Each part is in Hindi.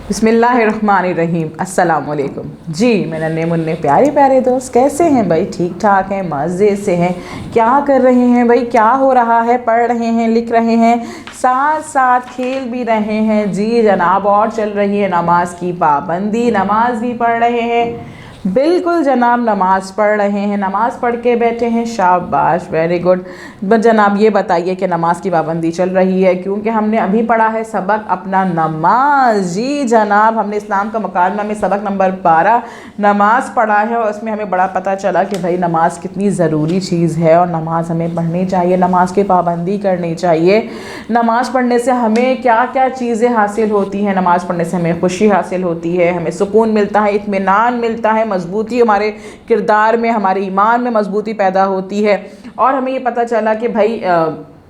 बिस्मिल्लाहिर्रहमानिर्रहीम। अस्सलाम वालेकुम जी। मेरे नन्हे मुन्ने प्यारे प्यारे दोस्त, कैसे हैं भाई? ठीक ठाक हैं, मज़े से हैं? क्या कर रहे हैं भाई? क्या हो रहा है? पढ़ रहे हैं, लिख रहे हैं, साथ साथ खेल भी रहे हैं? जी जनाब। और चल रही है नमाज की पाबंदी, नमाज भी पढ़ रहे हैं। बिल्कुल जनाब, नमाज़ पढ़ रहे हैं, नमाज़ पढ़ के बैठे हैं। शाबाश, वेरी गुड। जनाब ये बताइए कि नमाज की पाबंदी चल रही है? क्योंकि हमने अभी पढ़ा है सबक अपना नमाज। जी जनाब, हमने इस्लाम का मुकादमा में सबक नंबर 12 नमाज पढ़ा है और उसमें हमें बड़ा पता चला कि भाई नमाज कितनी ज़रूरी चीज़ है और नमाज हमें पढ़नी चाहिए, नमाज की पाबंदी करनी चाहिए। नमाज पढ़ने से हमें क्या क्या चीज़ें हासिल होती हैं? नमाज पढ़ने से हमें खुशी हासिल होती है, हमें सुकून मिलता है, इत्मीनान मिलता है, मजबूती हमारे किरदार में, हमारे ईमान में मजबूती पैदा होती है। और हमें ये पता चला कि भाई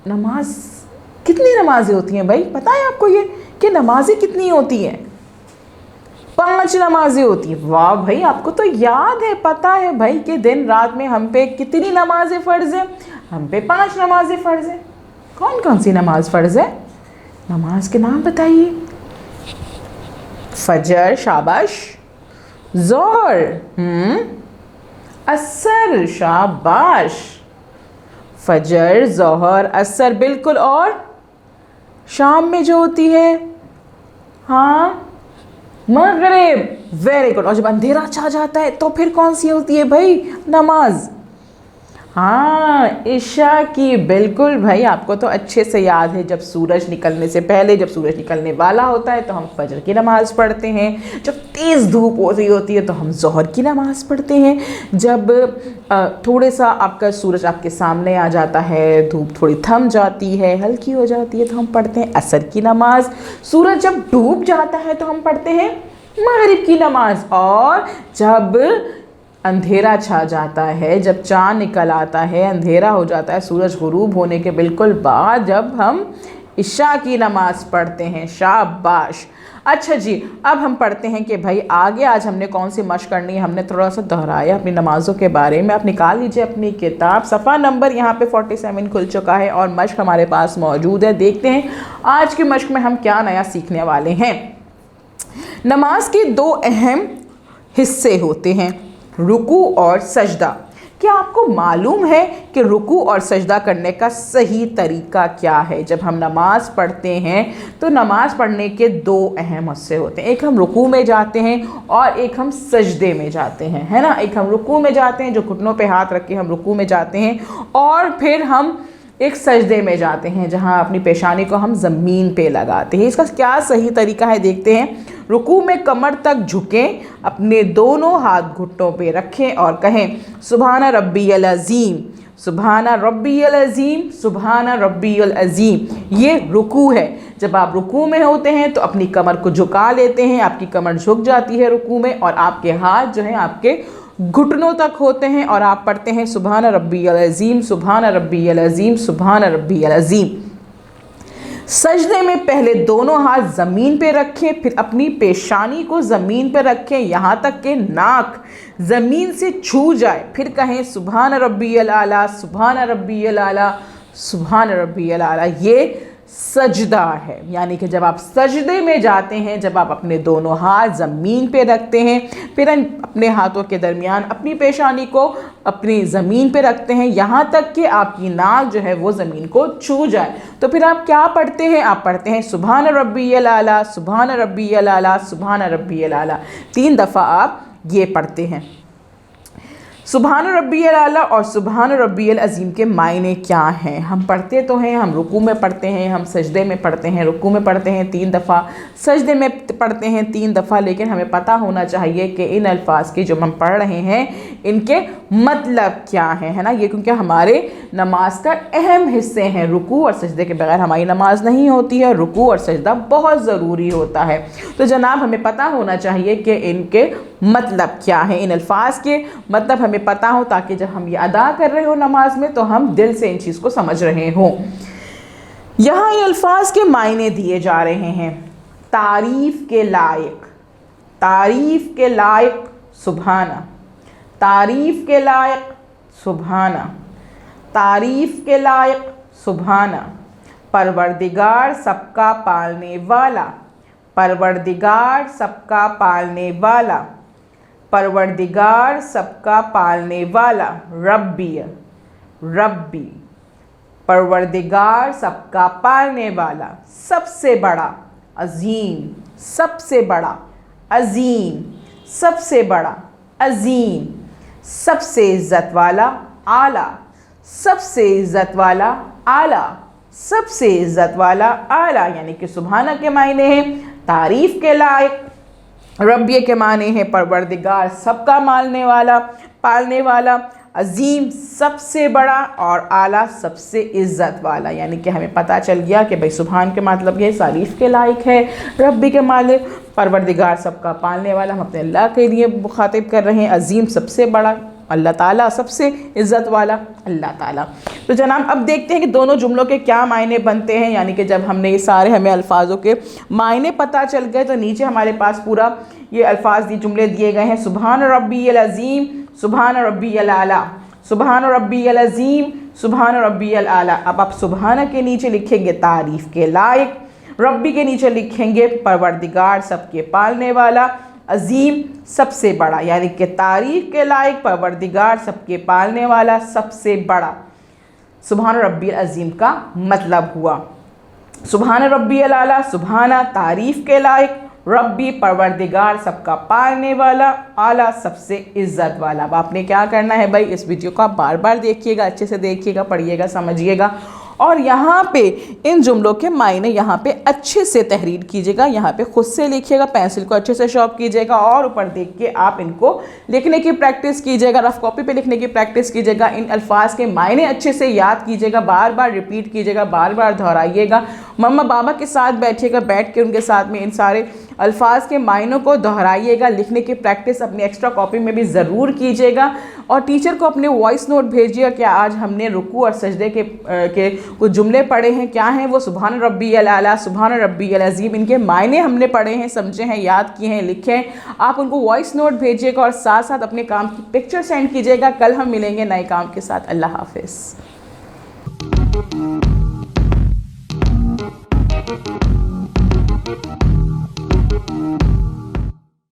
नमाज कितनी नमाज़ें होती हैं भाई? पता है आपको ये कि नमाज़ें कितनी होती हैं? 5 नमाज़ें होती हैं। वाह भाई, आपको तो याद है, पता है भाई कि दिन रात में हम पे कितनी नमाज़ें फ़र्ज़ है? हम पे 5 नमाज़ें फ़र्ज़ है। कौन कौन सी नमाज फ़र्ज़ है? नमाज के नाम बताइए। फजर, शाबाश। ज़ोहर, असर, शाबाश। फजर, ज़ोहर, असर, बिल्कुल। और शाम में जो होती है, हाँ, मगरिब, वेरी गुड। और जब अंधेरा छा जाता है तो फिर कौन सी होती है भाई नमाज? हाँ, इशा की। बिल्कुल भाई, आपको तो अच्छे से याद है। जब सूरज निकलने से पहले, जब सूरज निकलने वाला होता है तो हम फजर की नमाज़ पढ़ते हैं। जब तेज़ धूप हो रही होती है तो हम ज़ोहर की नमाज़ पढ़ते हैं। जब थोड़े सा आपका सूरज आपके सामने आ जाता है, धूप थोड़ी थम जाती है, हल्की हो जाती है, तो हम पढ़ते हैं असर की नमाज़। सूरज जब डूब जाता है तो हम पढ़ते हैं मगरिब की नमाज़। और जब अंधेरा छा जाता है, जब चाँद निकल आता है, अंधेरा हो जाता है, सूरज गुरूब होने के बिल्कुल बाद जब हम इशा की नमाज़ पढ़ते हैं। शाबाश। अच्छा जी, अब हम पढ़ते हैं कि भाई आगे आज हमने कौन सी मश्क करनी है। हमने थोड़ा सा दोहराया अपनी नमाज़ों के बारे में। आप निकाल लीजिए अपनी किताब, सफ़ा नंबर यहाँ पे 47 खुल चुका है और मश्क हमारे पास मौजूद है। देखते हैं आज की मश्क में हम क्या नया सीखने वाले हैं। नमाज के 2 अहम हिस्से होते हैं, रुकू और सजदा। क्या आपको मालूम है कि रुकू और सजदा करने का सही तरीका क्या है? जब हम नमाज़ पढ़ते हैं तो नमाज़ पढ़ने के 2 अहम हिस्से होते हैं। एक हम रुकू में जाते हैं और एक हम सजदे में जाते हैं, है ना। एक हम रुकू में जाते हैं, जो घुटनों पे हाथ रख के हम रुकू में जाते हैं, और फिर हम एक सजदे में जाते हैं जहां अपनी पेशानी को हम ज़मीन पे लगाते हैं। इसका क्या सही तरीका है देखते हैं। रुकू में कमर तक झुकें, अपने दोनों हाथ घुटनों पे रखें और कहें सुभान रब्बियल अज़ीम, सुभान रब्बियल अज़ीम, सुभान रब्बियल अज़ीम। ये रुकू है। जब आप रुकू में होते हैं तो अपनी कमर को झुका लेते हैं, आपकी कमर झुक जाती है रुकू में, और आपके हाथ जो हैं आपके घुटनों तक होते हैं और आप पढ़ते हैं सुभान रब्बियल अज़ीम, सुभान रब्बियल अज़ीम, सुभान रब्बियल अज़ीम। सजदे में पहले दोनों हाथ ज़मीन पे रखें, फिर अपनी पेशानी को ज़मीन पे रखें यहाँ तक कि नाक ज़मीन से छू जाए। फिर कहें सुभान रब्बियल आला, सुभान रब्बियल आला, सुभान रब्बियल आला। ये सजदा है। यानी कि जब आप सजदे में जाते हैं, जब आप अपने दोनों हाथ ज़मीन पे रखते हैं, फिर अपने हाथों के दरमियान अपनी पेशानी को अपनी ज़मीन पे रखते हैं यहाँ तक कि आपकी नाक जो है वो ज़मीन को छू जाए, तो फिर आप क्या पढ़ते हैं? आप पढ़ते हैं सुभान रब्बियल आला, सुभान रब्बियल आला, सुभान रब्बियल आला। 3 दफ़ा आप ये पढ़ते हैं। सुभान रब्बियल आला और सुभान रब्बियल अज़ीम के मायने क्या हैं? हम पढ़ते तो हैं, हम रुकू में पढ़ते हैं, हम सजदे में पढ़ते हैं। रुकू में पढ़ते हैं 3 दफ़ा, सजदे में पढ़ते हैं 3 दफ़ा, लेकिन हमें पता होना चाहिए कि इन अल्फाज के जो हम पढ़ रहे हैं इनके मतलब क्या है ना। ये क्योंकि हमारे नमाज का अहम हिस्से हैं। रुकू और सजदे के बगैर हमारी नमाज नहीं होती है। रुकू और सजदा बहुत ज़रूरी होता है। तो जनाब हमें पता होना चाहिए कि इनके मतलब क्या है, इन अल्फाज के मतलब हमें पता हो, ताकि जब हम ये अदा कर रहे हो नमाज में तो हम दिल से इन चीज़ को समझ रहे हों। यहाँ इन अल्फाज के मायने दिए जा रहे हैं। तारीफ़ के लायक, तारीफ़ के लायक सुभाना, तारीफ़ के लायक सुभाना, तारीफ़ के लायक सुभाना, परवरदिगार सबका पालने वाला, परवरदिगार सबका पालने वाला, परवरदिगार सबका पालने वाला, रब्बी, रब्बी, परवरदिगार सबका पालने वाला, सबसे बड़ा, अजीम, सबसे बड़ा, अजीम, सबसे बड़ा, अजीम, सबसे इज़्ज़त वाला, आला, सबसे इज़्ज़त वाला, आला, सबसे इज़्ज़त वाला, आला, यानी कि सुभाना के मायने हैं तारीफ़ के लायक, रब्बी के माने हैं परवरदिगार सबका पालने वाला, अजीम सबसे बड़ा, और आला सबसे इज़्ज़त वाला। यानी कि हमें पता चल गया कि भाई सुभान के मतलब ये तारीफ़ के लायक है, रब्बी के माले परवरदिगार सबका पालने वाला, हम अपने अल्लाह के लिए मुखातिब कर रहे हैं, अजीम सबसे बड़ा अल्लाह ताला, सबसे इज़्ज़त वाला अल्लाह ताला। तो जनाब अब देखते हैं कि दोनों जुमलों के क्या मायने बनते हैं। यानी कि जब हमने ये सारे हमें अल्फाजों के मायने पता चल गए तो नीचे हमारे पास पूरा ये अल्फाज जुमले दिए गए हैं। सुभान रब्बियल अज़ीम, सुभान रब्बियल आला, सुभान रब्बियल अज़ीम, सुभान रब्बियल आला। अब आप सुभान के नीचे लिखेंगे तारीफ़ के लायक, रब्बी के नीचे लिखेंगे परवरदिगार सबके पालने वाला, अजीम सबसे बड़ा, यानी कि तारीफ़ के लायक, परवरदिगार सबके पालने वाला, सबसे बड़ा। सुभान रब्बियल अज़ीम का मतलब हुआ सुभान रब्बियल आला, सुभाना तारीफ़ के लायक, रब्बी परवरदिगार सबका पालने वाला, आला सबसे इज़्ज़त वाला। अब आपने क्या करना है भाई, इस वीडियो को आप बार बार देखिएगा, अच्छे से देखिएगा, पढ़िएगा, समझिएगा, और यहाँ पे इन जुमलों के मायने यहाँ पे अच्छे से तहरीर कीजिएगा, यहाँ पे खुद से लिखिएगा, पेंसिल को अच्छे से शॉर्प कीजिएगा और ऊपर देख के आप इनको लिखने की प्रैक्टिस कीजिएगा, रफ कॉपी पे लिखने की प्रैक्टिस कीजिएगा, इन अल्फाज के मायने अच्छे से याद कीजिएगा, बार बार रिपीट कीजिएगा, बार बार दोहराइएगा, मम्मा बाबा के साथ बैठिएगा, बैठ के उनके साथ में इन सारे अल्फाज के मायनों को दोहराइएगा, लिखने की प्रैक्टिस अपनी एक्स्ट्रा कॉपी में भी ज़रूर कीजिएगा, और टीचर को अपने वॉइस नोट भेजिएगा कि आज हमने रुकू और सजदे के कुछ जुमले पढ़े हैं, क्या हैं वो, सुभान रब्बियल आला, सुभान रब्बियल अज़ीम, इनके मायने हमने पढ़े हैं, समझे हैं, याद किए हैं, लिखे हैं। आप उनको वॉइस नोट भेजिएगा और साथ साथ अपने काम की पिक्चर सेंड कीजिएगा। कल हम मिलेंगे नए काम के साथ। अल्लाह हाफिज़।